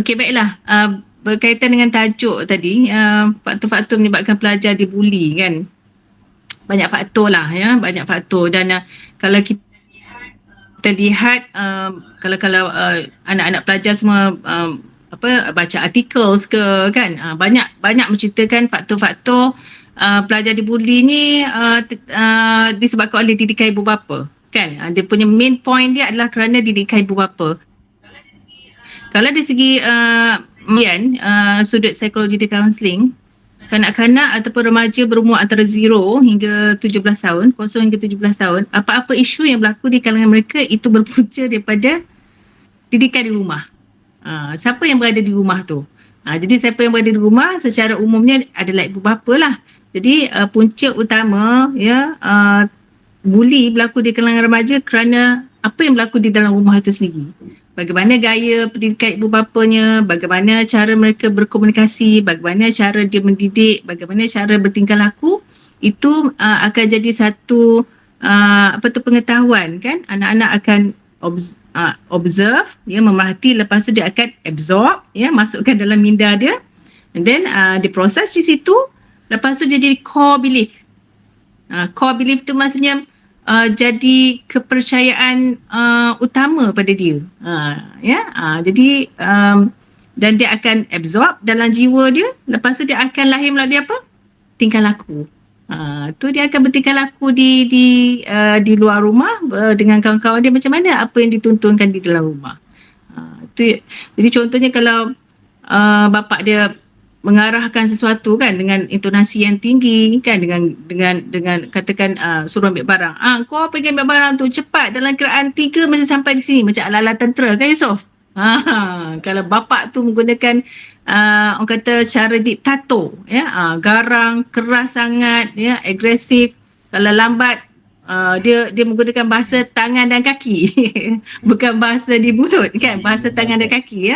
Okey, baiklah. Berkaitan dengan tajuk tadi, faktor-faktor menyebabkan pelajar dibuli kan. Banyak faktor lah ya, banyak faktor. Dan kalau kita lihat kalau anak-anak pelajar semua baca artikel ke kan, banyak menceritakan faktor-faktor pelajar dibuli ni disebabkan oleh didikan ibu bapa kan. Dia punya main point dia adalah kerana didikan ibu bapa. Kalau dari segi sudut psikologi di kaunseling, kanak-kanak ataupun remaja berumur antara 0 hingga 17 tahun, 0 hingga 17 tahun, apa-apa isu yang berlaku di kalangan mereka itu berpunca daripada didikan di rumah. Siapa yang berada di rumah tu? Jadi siapa yang berada di rumah secara umumnya adalah ibu bapa lah. Jadi punca utama buli berlaku di kalangan remaja kerana apa yang berlaku di dalam rumah itu sendiri. Bagaimana gaya pendidikan ibu bapanya, bagaimana cara mereka berkomunikasi, bagaimana cara dia mendidik, bagaimana cara bertingkah laku, itu akan jadi satu pengetahuan kan. Anak-anak akan observe, memerhati, lepas tu dia akan absorb, masukkan dalam minda dia, and then diproses di situ, lepas tu dia jadi core belief. Core belief tu maksudnya jadi kepercayaan utama pada dia. Jadi dan dia akan absorb dalam jiwa dia, lepas tu dia akan lahir melalui apa? Tingkah laku. Tu dia akan bertingkah laku di luar rumah dengan kawan-kawan dia macam mana, apa yang dituntunkan di dalam rumah. Jadi contohnya kalau bapa dia mengarahkan sesuatu kan dengan intonasi yang tinggi kan, dengan katakan suruh ambil barang, kau pergi ambil barang tu cepat, dalam kiraan 3 mesti sampai di sini, macam ala-ala tentera kan Yusof. Kalau bapa tu menggunakan orang kata cara diktator, garang, keras sangat, agresif, kalau lambat dia menggunakan bahasa tangan dan kaki bukan bahasa di mulut kan, bahasa tangan dan kaki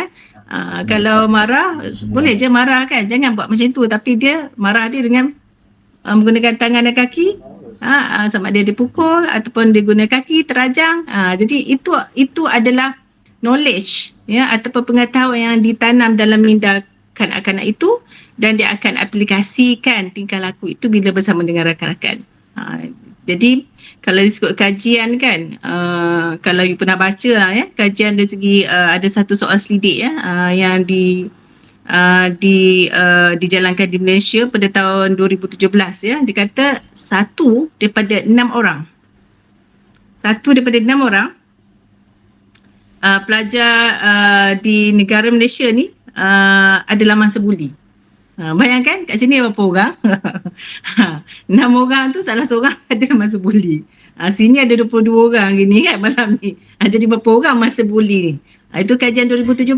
kalau marah boleh je marah kan, jangan buat macam tu, tapi dia marah dia dengan menggunakan tangan dan kaki, sama dia dipukul ataupun dia guna kaki terajang. Jadi itu adalah knowledge ataupun pengetahuan yang ditanam dalam minda kanak-kanak itu, dan dia akan aplikasikan tingkah laku itu bila bersama dengan rakan-rakan. Jadi kalau disebut kajian kan, kalau you pernah baca lah kajian dari segi ada satu soal selidik yang dijalankan di Malaysia pada tahun 2017 dia kata 1 daripada 6 orang pelajar di negara Malaysia ni adalah mangsa buli. Bayangkan kat sini ada berapa orang? 6 orang tu salah seorang ada masa buli. Sini ada 22 orang gini kan malam ni. Jadi berapa orang masa buli ni? Itu kajian 2017.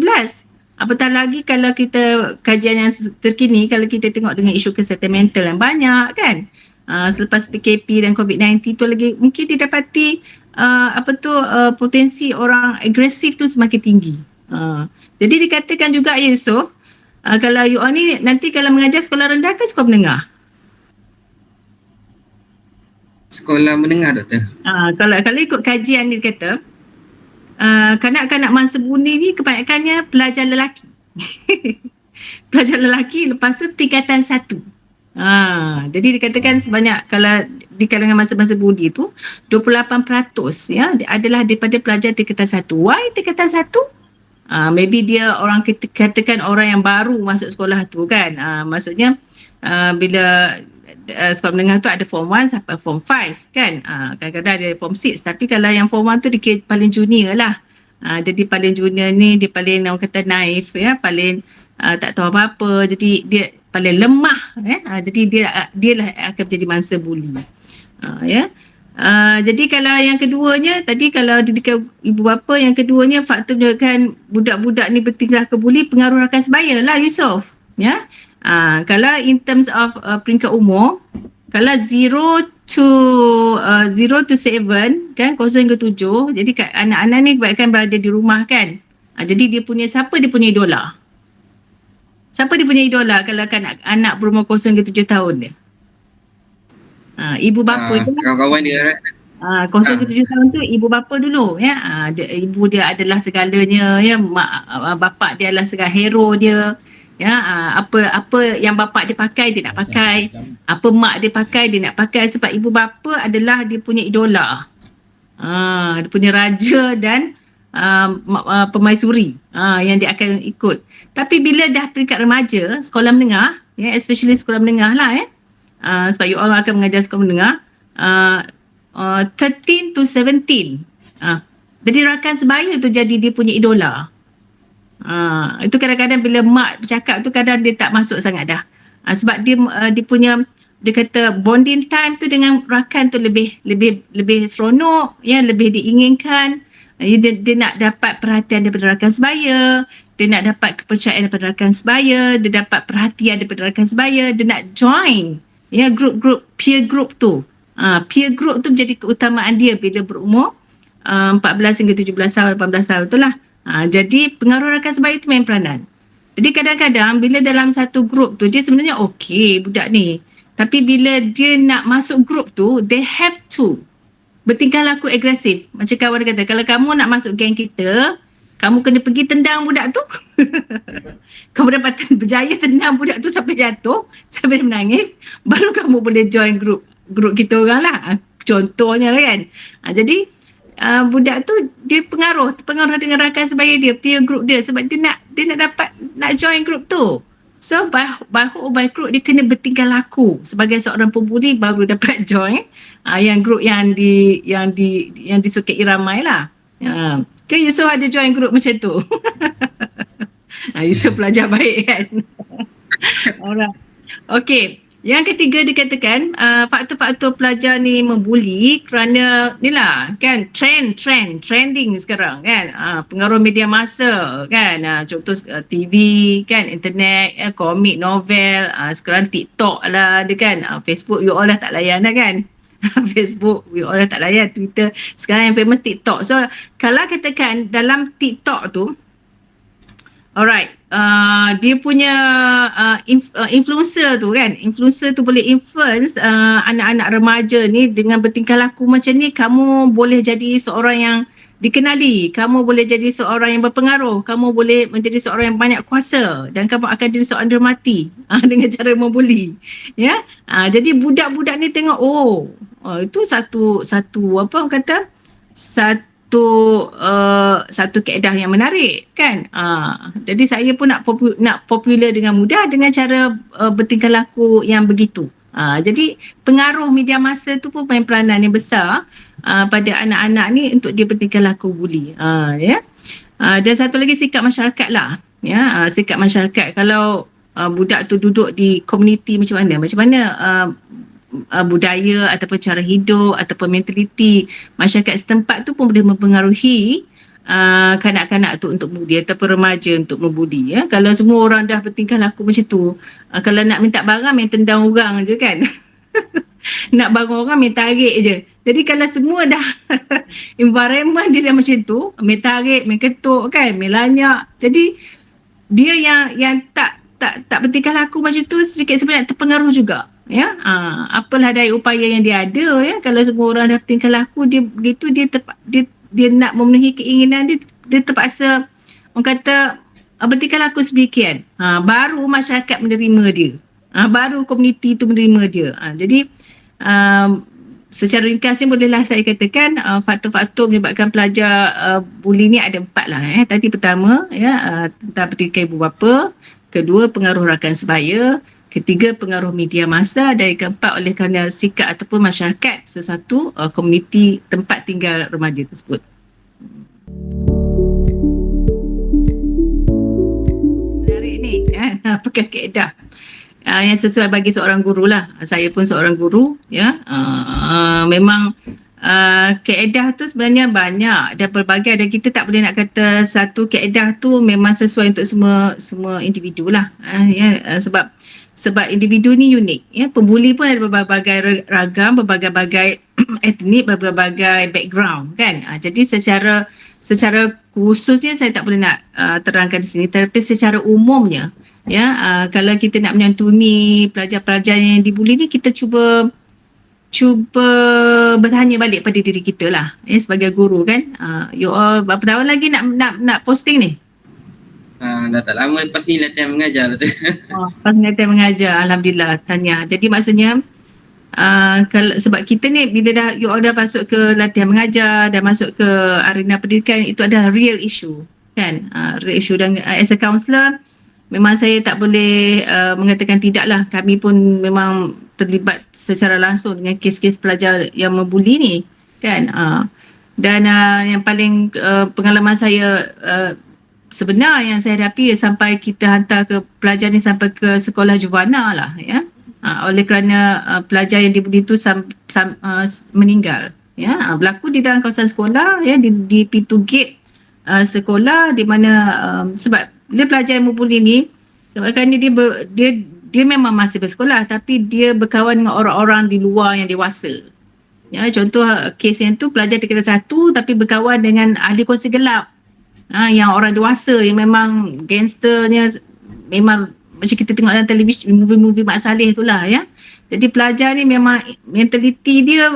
Apatah lagi kalau kita kajian yang terkini, kalau kita tengok dengan isu kesihatan mental yang banyak kan. Selepas PKP dan COVID-19 tu lagi mungkin didapati potensi orang agresif tu semakin tinggi. Jadi dikatakan juga Yusof, kalau you all ni nanti kalau mengajar sekolah rendah ke sekolah menengah? Sekolah menengah, Doktor. Kalau ikut kajian ni kata, kanak-kanak mangsa buli ni kebanyakannya pelajar lelaki. Pelajar lelaki, lepas tu tingkatan 1. Jadi dikatakan sebanyak, kalau di kalangan mangsa-mangsa buli tu 28% adalah daripada pelajar tingkatan 1. Why tingkatan 1? Maybe dia orang katakan orang yang baru masuk sekolah tu kan. Maksudnya bila sekolah menengah tu ada form 1 sampai form 5 kan. Kadang-kadang ada form 6, tapi kalau yang form 1 tu dia paling junior lah. Jadi paling junior ni dia paling orang kata naif paling tak tahu apa-apa, jadi dia paling lemah jadi dia lah akan menjadi mangsa buli. Jadi kalau yang keduanya tadi, kalau didikan ibu bapa, yang keduanya faktor menyebabkan budak-budak ni bertingkah ke buli, pengaruh rakan sebaya lah Yusof. Kalau in terms of peringkat umur, kalau 0 to 7 kan, 0 hingga 7, jadi anak-anak ni kebanyakan berada di rumah kan. Jadi dia punya idola? Siapa dia punya idola kalau anak berumur 0 hingga 7 tahun dia? Ibu bapa dia. Kawan-kawan dia. Kosong ke 7 tahun tu ibu bapa dulu ya. Ibu dia adalah segalanya ya, bapa dia adalah segala hero dia. Ya, apa yang bapa dia pakai dia nak pakai. Apa mak dia pakai dia nak pakai sebab ibu bapa adalah dia punya idola. Dia punya raja dan permaisuri yang dia akan ikut. Tapi bila dah peringkat remaja, sekolah menengah, ya, especially sekolah menengah lah ya. Sebab you all akan mengajar sekolah menengah, 13 to 17. Jadi rakan sebaya tu jadi dia punya idola. Itu kadang-kadang bila mak bercakap tu kadang dia tak masuk sangat dah. Sebab dia punya, dia kata bonding time tu dengan rakan tu lebih seronok ya, lebih diinginkan. Dia nak dapat perhatian daripada rakan sebaya, dia nak dapat kepercayaan daripada rakan sebaya, dia dapat perhatian daripada rakan sebaya, dia nak join ya group peer group tu. Peer group tu menjadi keutamaan dia bila berumur 14 hingga 17 tahun, 18 tahun tu lah. Jadi pengaruh rakan sebaya tu main peranan. Jadi kadang-kadang bila dalam satu grup tu dia sebenarnya okey budak ni. Tapi bila dia nak masuk grup tu, they have to bertingkah laku agresif. Macam kawan dia kata, kalau kamu nak masuk geng kita, kamu kena pergi tendang budak tu. Kamu dapat berjaya tendang budak tu sampai jatuh, sampai dia menangis, baru kamu boleh join grup kita orang lah. Contohnya lah kan. Jadi budak tu dia pengaruh dengan rakan sebaya dia, peer group dia, sebab dia nak dapat nak join grup tu. So by hook by crook dia kena bertingkah laku sebagai seorang pembuli baru dapat join yang grup yang disukai ramai lah. Okay, Yusof ada join grup macam tu. Yusof pelajar baik kan. Alright. Okay. Yang ketiga dikatakan faktor-faktor pelajar ni membuli kerana ni lah kan trending sekarang kan, pengaruh media masa kan, contoh TV kan, internet, komik, novel, sekarang TikTok lah ada kan, Facebook you all dah tak layan dah kan. Facebook you all dah tak layan, Twitter sekarang yang famous TikTok. So kalau katakan dalam TikTok tu, alright, dia punya influencer tu kan, influencer tu boleh influence anak-anak remaja ni dengan bertingkah laku macam ni. Kamu boleh jadi seorang yang dikenali, kamu boleh jadi seorang yang berpengaruh, kamu boleh menjadi seorang yang banyak kuasa dan kamu akan jadi seorang dihormati dengan cara membuli ya. Jadi budak-budak ni tengok itu satu apa orang kata, satu kaedah yang menarik kan. Jadi saya pun nak popular dengan mudah dengan cara bertingkah laku yang begitu. Jadi pengaruh media masa tu pun main peranan yang besar pada anak-anak ni untuk dia bertingkah laku buli. Ya. Dan satu lagi sikap masyarakat lah. Ya, sikap masyarakat. Kalau budak tu duduk di komuniti macam mana budaya ataupun cara hidup ataupun mentaliti masyarakat setempat tu pun boleh mempengaruhi kanak-kanak tu untuk budi ataupun remaja untuk membudi ya. Kalau semua orang dah bertingkah laku macam tu, kalau nak minta barang main tendang orang je kan. Nak barang orang main tarik je. Jadi kalau semua dah environment dia dah macam tu, main tarik, main ketuk kan, main lanyak. Jadi dia yang tak bertingkah laku macam tu sedikit sebanyak terpengaruh juga. Ya, apalah daya upaya yang dia ada ya. Kalau semua orang dah tingkah laku dia begitu, dia nak memenuhi keinginan dia terpaksa orang kata bertingkah laku sedemikian. Baru masyarakat menerima dia. Baru komuniti tu menerima dia. Jadi secara ringkasnya bolehlah saya katakan faktor-faktor menyebabkan pelajar buli ni ada 4 lah Tadi pertama ya, tentang pendidikan ibu bapa, kedua pengaruh rakan sebaya, ketiga pengaruh media masa, dan keempat oleh kerana sikap ataupun masyarakat sesuatu komuniti tempat tinggal remaja tersebut. Menarik ni apakah kaedah yang sesuai bagi seorang guru lah. Saya pun seorang guru ya. Memang kaedah tu sebenarnya banyak dan pelbagai, dan kita tak boleh nak kata satu kaedah tu memang sesuai untuk semua individu lah ya. Sebab individu ni unik ya. Pembuli pun ada berbagai ragam, berbagai etnik, berbagai background kan. Jadi secara khususnya saya tak boleh nak terangkan di sini, tapi secara umumnya ya, kalau kita nak menyantuni pelajar-pelajar yang dibuli ni, kita cuba cuba bertanya balik pada diri kita lah, sebagai guru kan. You all berapa tahun lagi nak posting ni? Dah tak lama lepas ni latihan mengajar dah tu. Pas latihan mengajar, alhamdulillah, tanya. Jadi maksudnya kalau sebab kita ni bila dah you all dah masuk ke latihan mengajar, dah masuk ke arena pendidikan, itu adalah real issue kan. Real issue, dan as a counsellor memang saya tak boleh mengatakan tidak lah. Kami pun memang terlibat secara langsung dengan kes-kes pelajar yang membuli ni kan. Dan yang paling pengalaman saya sebenar yang saya hadapi sampai kita hantar ke pelajar ni sampai ke sekolah juvana lah ya. Oleh kerana pelajar yang dibuli itu meninggal ya. Berlaku di dalam kawasan sekolah ya, di pintu gate sekolah, di mana sebab dia pelajar yang membuli ni kerana dia memang masih bersekolah tapi dia berkawan dengan orang-orang di luar yang dewasa. Ya, contoh kes yang tu pelajar tingkatan 1 tapi berkawan dengan ahli kongsi gelap. Yang orang dewasa yang memang gangsternya memang macam kita tengok dalam televisyen, movie-movie Mak Saleh tu lah ya. Jadi pelajar ni memang mentaliti dia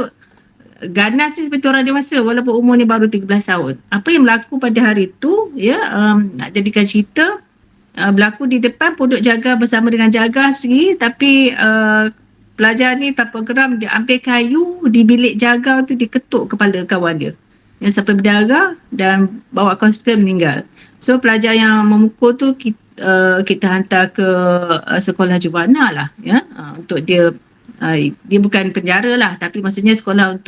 ganas ni seperti orang dewasa walaupun umurnya baru 13 tahun. Apa yang berlaku pada hari tu ya, nak jadikan cerita, berlaku di depan pondok jaga bersama dengan jaga sendiri, tapi pelajar ni tanpa geram dia ambil kayu di bilik jaga tu, diketuk kepala kawan dia yang sampai berdarah dan bawa ke hospital, meninggal. So pelajar yang memukul tu kita hantar ke sekolah juvana lah ya, untuk dia bukan penjara lah, tapi maksudnya sekolah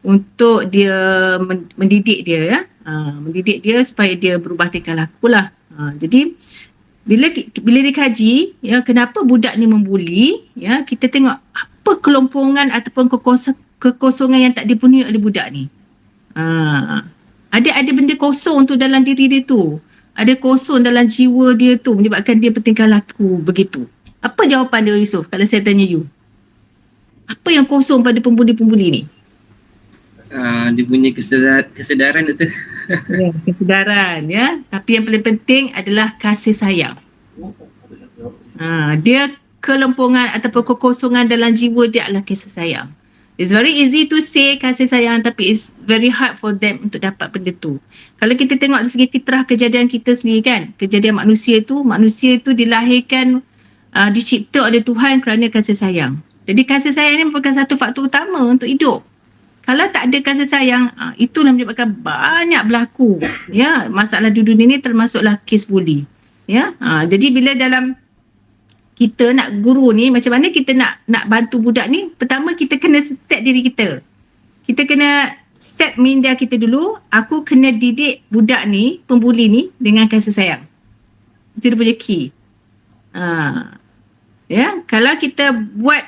untuk dia mendidik dia ya, mendidik dia supaya dia berubah tingkah laku lah. Jadi bila dikaji ya kenapa budak ni membuli ya, kita tengok apa kelompongan ataupun kekosongan yang tak dipenuhi oleh budak ni. Ada benda kosong tu dalam diri dia tu, ada kosong dalam jiwa dia tu menyebabkan dia bertingkah laku begitu. Apa jawapan dia, Yusof, kalau saya tanya you? Apa yang kosong pada pembuli-pembuli ni? Dia punya kesedaran itu. Ya, kesedaran ya. Tapi yang paling penting adalah kasih sayang. Dia kelompongan ataupun kekosongan dalam jiwa dia adalah kasih sayang. It's very easy to say kasih sayang, tapi it's very hard for them untuk dapat benda tu. Kalau kita tengok dari segi fitrah kejadian kita sendiri kan, kejadian manusia itu dilahirkan, dicipta oleh Tuhan kerana kasih sayang. Jadi kasih sayang ni merupakan satu faktor utama untuk hidup. Kalau tak ada kasih sayang, itulah menyebabkan banyak berlaku ya masalah di dunia ni, termasuklah kes buli ya. Jadi bila dalam kita nak guru ni, macam mana kita nak bantu budak ni, pertama kita kena set diri kita. Kita kena set minda kita dulu, aku kena didik budak ni, pembuli ni dengan kasih sayang. Itu dia punya key. Ya, kalau kita buat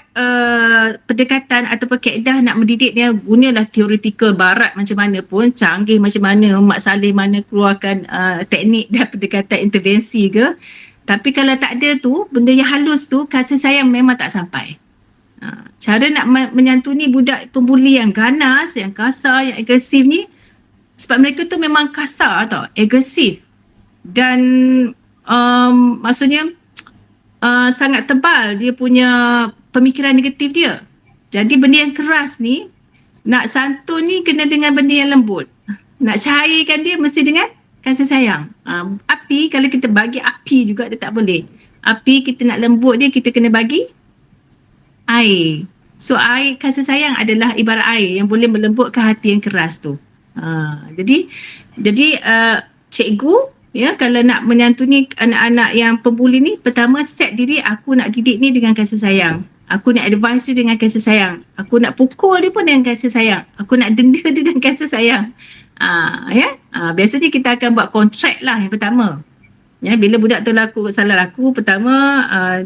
pendekatan ataupun kaedah nak mendidik dia, gunalah teoretikal barat macam mana pun, canggih macam mana, Mak Saleh mana keluarkan teknik dan pendekatan intervensi ke, tapi kalau tak ada tu, benda yang halus tu, kasih sayang memang tak sampai. Cara nak menyantuni budak pembuli yang ganas, yang kasar, yang agresif ni, sebab mereka tu memang kasar tau, agresif, dan maksudnya sangat tebal dia punya pemikiran negatif dia. Jadi benda yang keras ni, nak santun ni kena dengan benda yang lembut. Nak cairkan dia mesti dengan kasih sayang. Api, kalau kita bagi api juga dia tak boleh. Api kita nak lembut dia, kita kena bagi air. So air, kasih sayang adalah ibarat air yang boleh melembutkan hati yang keras tu. Jadi cikgu ya, kalau nak menyantuni anak-anak yang pembuli ni, pertama set diri, aku nak didik ni dengan kasih sayang. Aku nak advise dia dengan kasih sayang. Aku nak pukul dia pun dengan kasih sayang. Aku nak denda dia dengan kasih sayang. Biasanya kita akan buat kontrak lah yang pertama. Ya, bila budak tu salah laku, pertama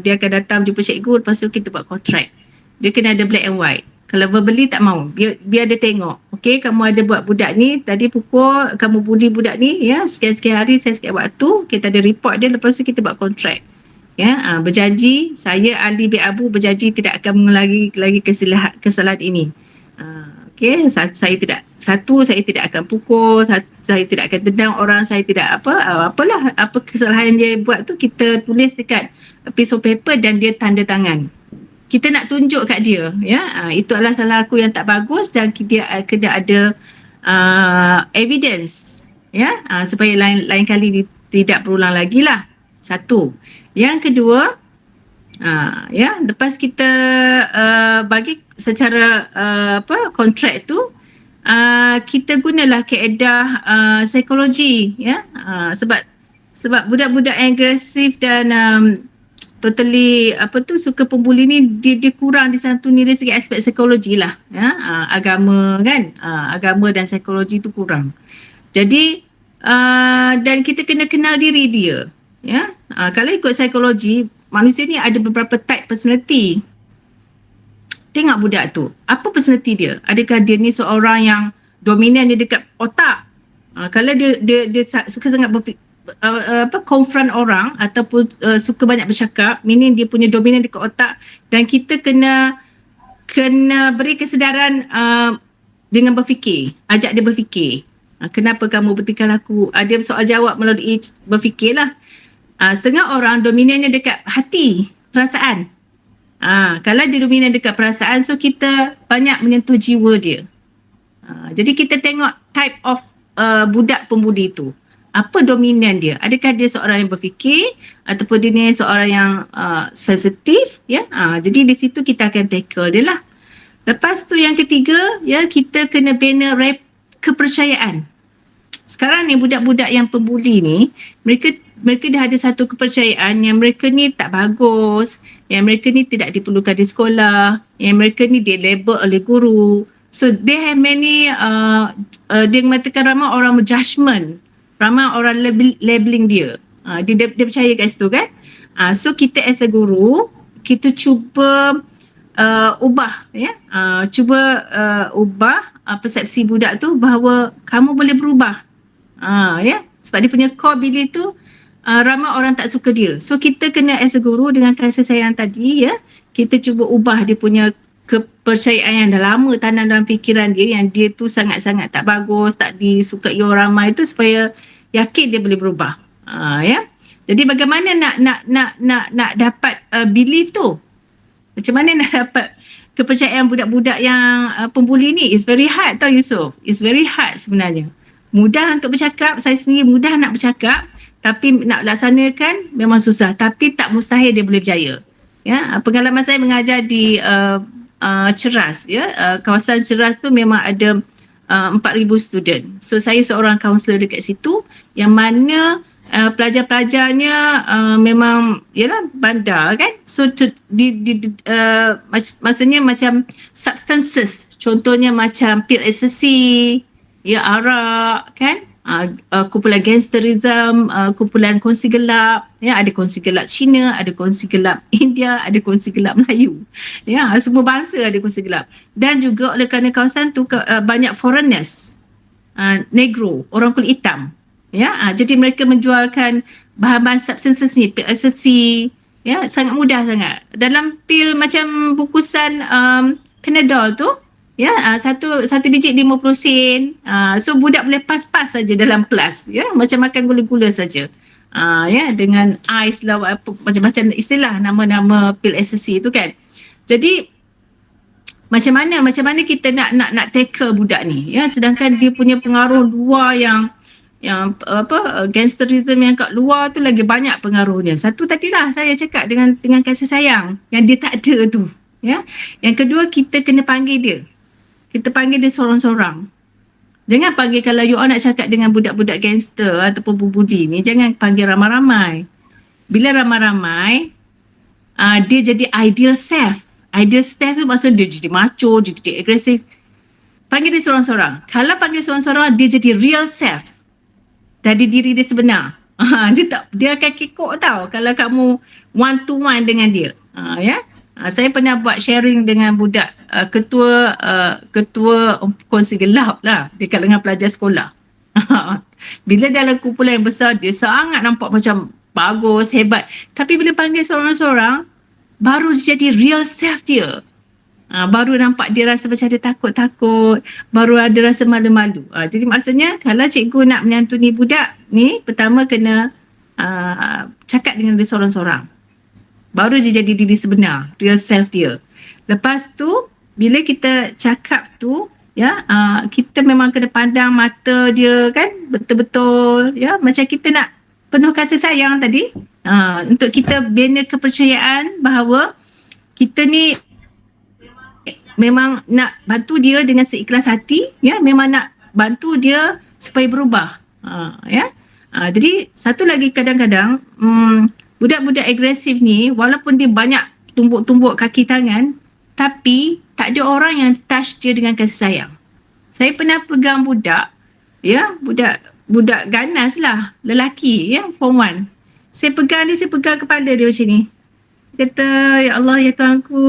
dia akan datang jumpa cikgu, lepas tu kita buat kontrak. Dia kena ada black and white. Kalau verbally tak mau, biar dia tengok. Okay, kamu ada buat budak ni, tadi pukul, kamu bully budak ni, ya, sekian-sekian hari, sekian waktu, kita ada report dia, lepas tu kita buat kontrak. Ya, berjanji, saya Ali bin Abu berjanji tidak akan mengulangi lagi kesalahan ini. Okay, saya tidak akan pukul, saya tidak akan tendang orang, saya tidak apa kesalahan dia buat tu kita tulis dekat piece of paper dan dia tanda tangan. kita nak tunjuk kat dia, ya, itu adalah salah aku yang tak bagus dan dia kena ada evidence, ya, supaya lain kali tidak berulang lagi lah. Satu. Yang kedua, ya, lepas kita bagi secara kontrak tu, kita gunalah kaedah psikologi, ya, sebab budak-budak agresif dan totally suka pembuli ni dia kurang disantuni dari segi aspek psikologi lah, ya. Agama kan, agama dan psikologi tu kurang. Jadi dan kita kena kenal diri dia, ya. Kalau ikut psikologi, manusia ni ada beberapa type personality. Tengok budak tu, apa personality dia? Adakah dia ni seorang yang dominan dia dekat otak? Kalau dia suka sangat confront orang ataupun suka banyak bercakap, meaning dia punya dominan dekat otak, dan kita kena beri kesedaran dengan berfikir, ajak dia berfikir. Kenapa kamu bertingkah laku? Dia soal jawab melalui berfikirlah. Setengah orang dominannya dekat hati, perasaan. Kalau dia dominan dekat perasaan, so kita banyak menyentuh jiwa dia. Jadi kita tengok type of budak pembuli tu. Apa dominan dia? Adakah dia seorang yang berfikir ataupun dia ni seorang yang sensitif, ya? Jadi di situ kita akan tackle dia lah. Lepas tu yang ketiga, ya, kita kena bina kepercayaan. Sekarang ni budak-budak yang pembuli ni, mereka dah ada satu kepercayaan yang mereka ni tak bagus, yang mereka ni tidak diperlukan di sekolah, yang mereka ni di-label oleh guru. So they have many dia mengatakan ramai orang judgement, ramai orang labeling dia. Dia percaya kat situ kan. So kita as a guru, kita cuba ubah, ya. Ubah persepsi budak tu bahawa kamu boleh berubah. Ya. Sebab dia punya core belief tu ramai orang tak suka dia. So kita kena as a guru dengan kasih sayang tadi, ya, kita cuba ubah dia punya kepercayaan yang dah lama tanam dalam fikiran dia, yang dia tu sangat-sangat tak bagus, tak disukai orang ramai tu, supaya yakin dia boleh berubah. Ya. Jadi bagaimana nak dapat belief tu? Macam mana nak dapat kepercayaan budak-budak yang pembuli ni? It's very hard tau Yusof. It's very hard sebenarnya. Mudah untuk bercakap, saya sendiri mudah nak bercakap, tapi nak laksanakan memang susah. Tapi tak mustahil dia boleh berjaya. Ya, pengalaman saya mengajar di Ceras, ya, kawasan Ceras tu memang ada 4,000 student. So saya seorang kaunselor dekat situ, yang mana pelajar-pelajarnya memang ialah bandar kan. So maksudnya macam substances, contohnya macam pil ecstasy, ya, arak kan, kumpulan gangsterism, kumpulan kongsi gelap, ya, ada kongsi gelap Cina, ada kongsi gelap India, ada kongsi gelap Melayu, ya, semua bangsa ada kongsi gelap. Dan juga oleh kerana kawasan tu banyak foreigners, negro, orang kulit hitam, ya, jadi mereka menjualkan bahan-bahan substances ni, pil ecstasy, ya, sangat mudah sangat. Dalam pil macam bungkusan Panadol tu, ya, satu biji 50 sen. So budak boleh pas-pas saja dalam kelas, ya, macam makan gula-gula saja. Ya, dengan ais lah, macam-macam istilah nama-nama pil ecstasy tu kan. Jadi macam mana kita nak tackle budak ni, ya, sedangkan dia punya pengaruh luar yang gangsterism yang kat luar tu lagi banyak pengaruhnya. Satu tadilah saya cakap dengan kasih sayang yang dia tak ada tu, ya. Yang kedua, kita kena panggil dia. Kita panggil dia seorang-seorang. Jangan panggil, kalau you all nak cakap dengan budak-budak gangster ataupun pembuli ni, jangan panggil ramai-ramai. Bila ramai-ramai, dia jadi ideal self. Ideal self tu maksud dia jadi macho, dia jadi agresif. Panggil dia seorang-seorang. Kalau panggil seorang-seorang, dia jadi real self. Dari diri dia sebenar. Dia akan kekok tau kalau kamu one to one dengan dia. Ya. Saya pernah buat sharing dengan budak ketua kongsi gelap lah dekat dengan pelajar sekolah. Bila dalam kumpulan yang besar, dia sangat nampak macam bagus, hebat. Tapi bila panggil seorang-seorang, baru dia jadi real self dia. Baru nampak dia rasa macam dia takut-takut, baru ada rasa malu-malu. Jadi maksudnya kalau cikgu nak menyantuni budak ni, pertama kena cakap dengan dia seorang-seorang. Baru dia jadi diri sebenar, real self dia. Lepas tu bila kita cakap tu ya, kita memang kena pandang mata dia kan betul-betul ya, macam kita nak penuh kasih sayang tadi, untuk kita bina kepercayaan bahawa kita ni memang nak bantu dia dengan seikhlas hati ya, memang nak bantu dia supaya berubah, ya. Jadi satu lagi, kadang-kadang budak-budak agresif ni walaupun dia banyak tumbuk-tumbuk kaki tangan, tapi tak ada orang yang touch dia dengan kasih sayang. Saya pernah pegang budak, ya, budak ganas lah, lelaki ya, form 1. Saya pegang kepala dia macam ni. Kata, ya Allah, ya Tuhanku,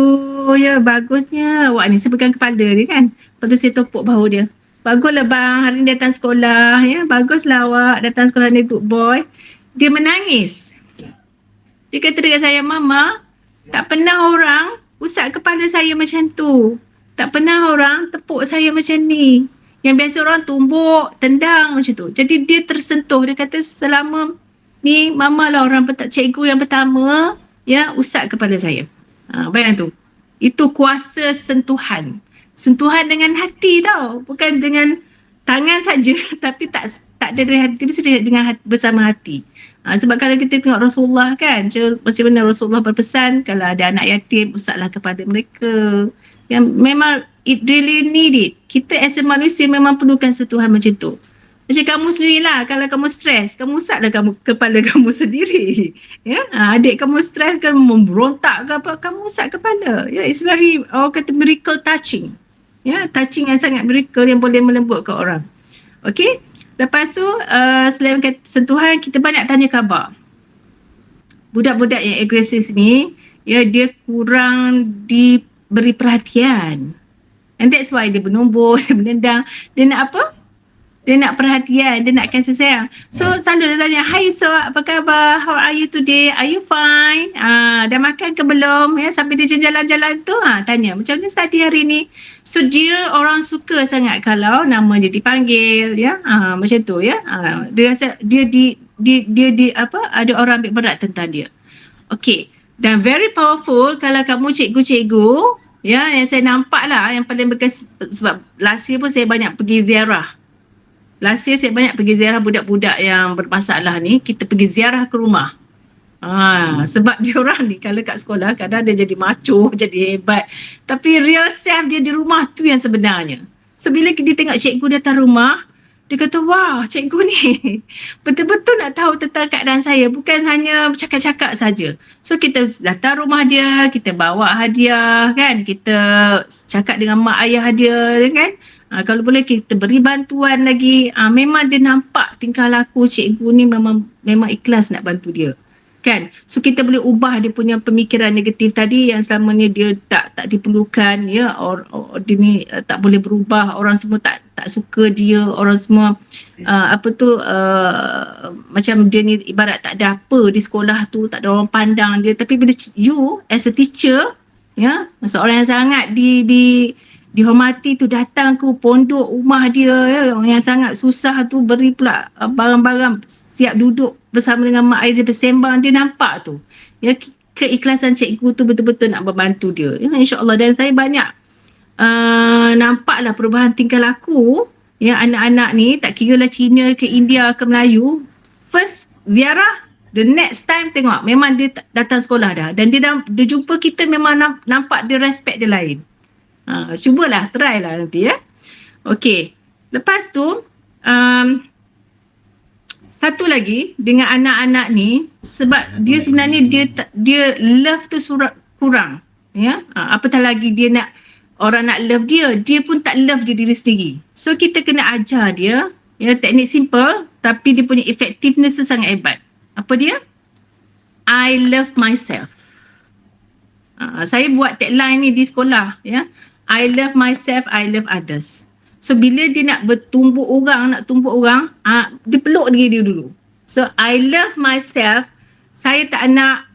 ya bagusnya awak ni. Saya pegang kepala dia kan. Lepas tu saya tepuk bahu dia. Baguslah bang, hari ni datang sekolah, ya. Baguslah awak datang sekolah ni, good boy. Dia menangis. Dia kata dekat saya, Mama, tak pernah orang usap kepala saya macam tu. Tak pernah orang tepuk saya macam ni. Yang biasa orang tumbuk, tendang macam tu. Jadi dia tersentuh. Dia kata selama ni Mama lah orang cikgu yang pertama ya usap kepala saya. Bayang tu. Itu kuasa sentuhan. Sentuhan dengan hati tau. Bukan dengan tangan saja tapi tak ada dari hati, mesti dengan bersama hati. Sebab kalau kita tengok Rasulullah kan, macam mana Rasulullah berpesan kalau ada anak yatim usaplah kepada mereka. Yang memang it really need it. Kita as a manusia memang perlukan sentuhan macam tu. Macam kamu sendirilah, kalau kamu stres, kamu usaplah kepala kamu sendiri. Ya, adik kamu stres kan memberontak ke apa, kamu usap kepala. Ya, it's very, orang kata miracle touching. Ya, touching yang sangat miracle yang boleh melembutkan orang. Okey. Lepas tu selain sentuhan, kita banyak tanya khabar. Budak-budak yang agresif ni, ya, dia kurang diberi perhatian. And that's why dia bernumbur, dia menendang, dia nak apa? Dia nak perhatian, dia nak kasih sayang. So selalu dia tanya, "Hai so, apa khabar? How are you today? Are you fine? Dah makan ke belum?" Ya, sampai dia jalan-jalan tu tanya, "Macam mana tadi hari ni?" So dia orang suka sangat kalau nama dia dipanggil, ya. Macam tu ya. Dia rasa dia apa, ada orang ambil berat tentang dia. Okey. Dan very powerful kalau kamu cikgu-cikgu, ya, yang saya nampak lah yang paling bekas, sebab last year pun saya banyak pergi ziarah. Last year saya banyak pergi ziarah budak-budak yang bermasalah ni. Kita pergi ziarah ke rumah. Sebab diorang ni kalau kat sekolah kadang dia jadi macho, jadi hebat. Tapi real self dia di rumah tu yang sebenarnya. So bila dia tengok cikgu datang rumah, dia kata, wah, cikgu ni betul-betul nak tahu tentang keadaan saya. Bukan hanya cakap-cakap saja. So kita datang rumah dia, kita bawa hadiah kan. Kita cakap dengan mak ayah dia kan. Kalau boleh kita beri bantuan lagi. Memang dia nampak tingkah laku cikgu ni memang ikhlas nak bantu dia. Kan? So kita boleh ubah dia punya pemikiran negatif tadi yang selamanya dia tak diperlukan, ya, or dia ni tak boleh berubah, orang semua tak suka dia, orang semua macam dia ni ibarat tak ada apa di sekolah tu, tak ada orang pandang dia. Tapi bila you as a teacher, ya, seorang yang sangat dihormati tu datang ke pondok rumah dia, ya, orang yang sangat susah tu, beri pula barang-barang, siap duduk bersama dengan mak ayah dia bersembang, dia nampak tu, ya, keikhlasan cikgu tu betul-betul nak membantu dia, ya, insyaAllah. Dan saya banyak nampaklah perubahan tingkah laku, ya, anak-anak ni, tak kira lah Cina ke India ke Melayu, first ziarah, the next time tengok memang dia datang sekolah dah, dan dia jumpa kita memang nampak dia respect dia lain. Cubalah, try lah nanti, ya. Okey. Lepas tu satu lagi dengan anak-anak ni, sebab dia sebenarnya dia love tu kurang, ya. Apatah lagi dia nak orang nak love dia pun tak love dia diri sendiri. So kita kena ajar dia, ya, teknik simple tapi dia punya effectiveness tu sangat hebat. Apa dia? I love myself. Saya buat tagline ni di sekolah, ya. I love myself, I love others. So bila dia nak tumbuk orang, dia peluk diri dia dulu. So I love myself, saya tak nak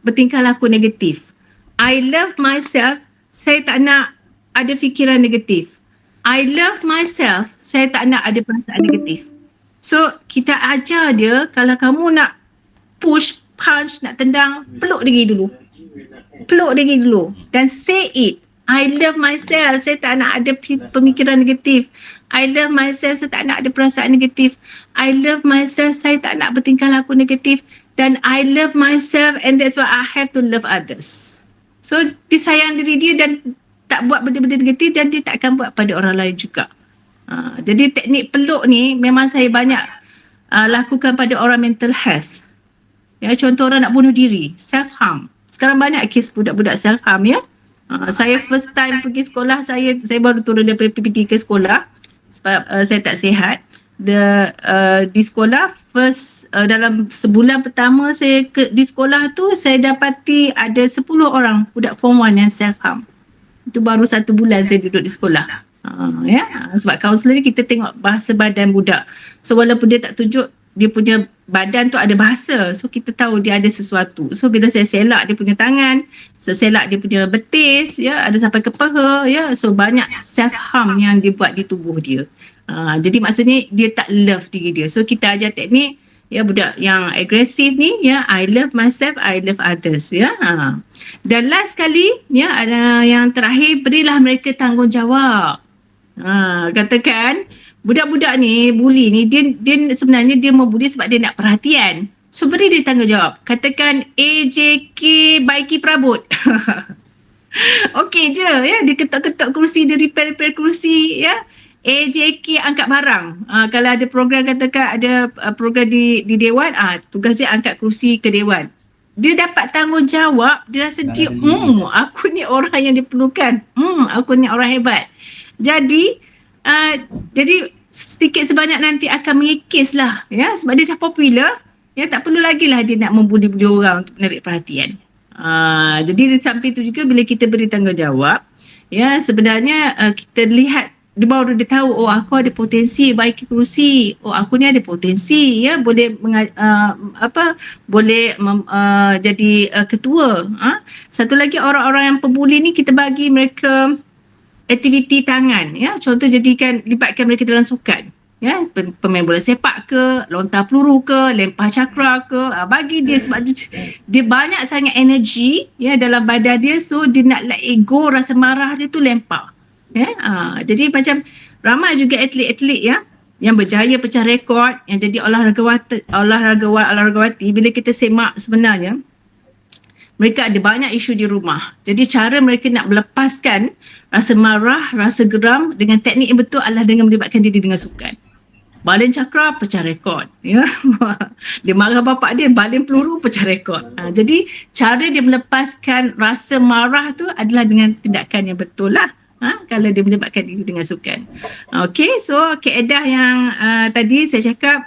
bertingkah laku negatif. I love myself, saya tak nak ada fikiran negatif. I love myself, saya tak nak ada perasaan negatif. So kita ajar dia, kalau kamu nak push, punch, nak tendang, peluk diri dulu. peluk diri dulu dan say it. I love myself. Saya tak nak ada pemikiran negatif. I love myself. Saya tak nak ada perasaan negatif. I love myself. Saya tak nak bertingkah laku negatif. Dan I love myself and that's why I have to love others. So, dia sayang diri dia dan tak buat benda-benda negatif dan dia tak akan buat pada orang lain juga. Jadi teknik peluk ni memang saya banyak lakukan pada orang mental health. Ya, contoh orang nak bunuh diri, self-harm. Sekarang banyak kes budak-budak self-harm ya. Saya first time pergi sekolah, saya baru turun daripada PPT ke sekolah sebab saya tak sihat. Di sekolah first dalam sebulan pertama saya di sekolah tu saya dapati ada 10 orang budak form 1 yang self-harm. Itu baru 1 bulan saya duduk di sekolah. Ya, sebab kaunselor ni kita tengok bahasa badan budak. So walaupun dia tak tunjuk dia punya badan tu ada bahasa. So kita tahu dia ada sesuatu. So bila saya selak dia punya tangan, saya selak dia punya betis, ya, ada sampai ke paha, ya. So banyak self harm yang dia buat di tubuh dia. Jadi maksudnya dia tak love diri dia. So kita ajar teknik ya budak yang agresif ni ya, I love myself, I love others ya. Dan last kali ya ada yang terakhir, berilah mereka tanggungjawab. Katakan budak-budak ni, buli ni, dia sebenarnya dia membuli sebab dia nak perhatian. So beri dia tanggungjawab. Katakan AJK baiki perabot. Okey je ya, dia ketuk-ketuk kerusi, dia repair kerusi ya. AJK angkat barang. Kalau ada program, katakan ada program di dewan, tugas dia angkat kerusi ke dewan. Dia dapat tanggungjawab, dia rasa dia, aku ni orang yang diperlukan. Aku ni orang hebat. Jadi sedikit sebanyak nanti akan mengikis lah ya, sebab dia dah popular ya, tak perlu lagi lah dia nak membuli-buli orang untuk menarik perhatian. Jadi di samping tu juga bila kita beri tanggungjawab ya, sebenarnya kita lihat dia baru dia tahu, aku ada potensi baiki kerusi, aku ni ada potensi ya, boleh jadi ketua. Satu lagi, orang-orang yang pembuli ni kita bagi mereka aktiviti tangan ya, contoh libatkan mereka dalam sukan ya, pemain bola sepak ke, lontar peluru ke, lempar cakra ke, bagi dia sebab dia banyak sangat energi ya dalam badan dia, so dia nak let go rasa marah dia tu lempar ya. Jadi macam ramai juga atlet-atlet ya yang berjaya pecah rekod, yang jadi olahragawati, bila kita semak sebenarnya mereka ada banyak isu di rumah. Jadi cara mereka nak melepaskan rasa marah, rasa geram dengan teknik yang betul adalah dengan melibatkan diri dengan sukan. Baling cakra, pecah rekod. Ya. Dia marah bapak dia, baling peluru, pecah rekod. Jadi cara dia melepaskan rasa marah tu adalah dengan tindakan yang betul lah. Kalau dia melibatkan diri dengan sukan. Okey, so kaedah yang tadi saya cakap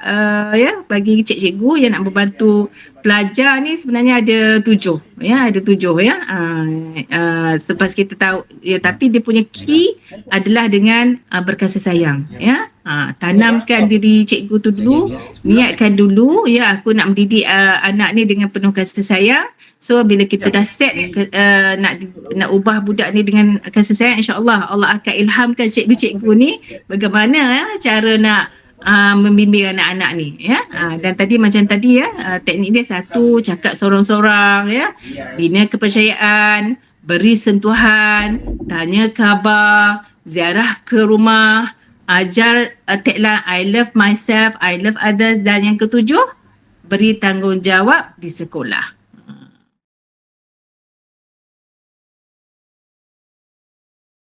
ya, bagi cikgu yang nak membantu pelajar ni sebenarnya ada 7 ya, ada 7 ya. Selepas kita tahu ya, tapi dia punya key adalah dengan berkasih sayang ya. Tanamkan diri cikgu tu dulu, niatkan dulu ya, aku nak mendidik anak ni dengan penuh kasih sayang. So bila kita dah set nak ubah budak ni dengan kasih sayang, insya-Allah Allah akan ilhamkan cikgu-cikgu ni bagaimana ya cara nak membimbing anak-anak ni ya. Dan tadi macam tadi ya, teknik dia 1, cakap sorang-sorang ya, bina kepercayaan, beri sentuhan, tanya khabar, ziarah ke rumah, ajar tagline I love myself, I love others, dan yang ke-7 beri tanggungjawab di sekolah.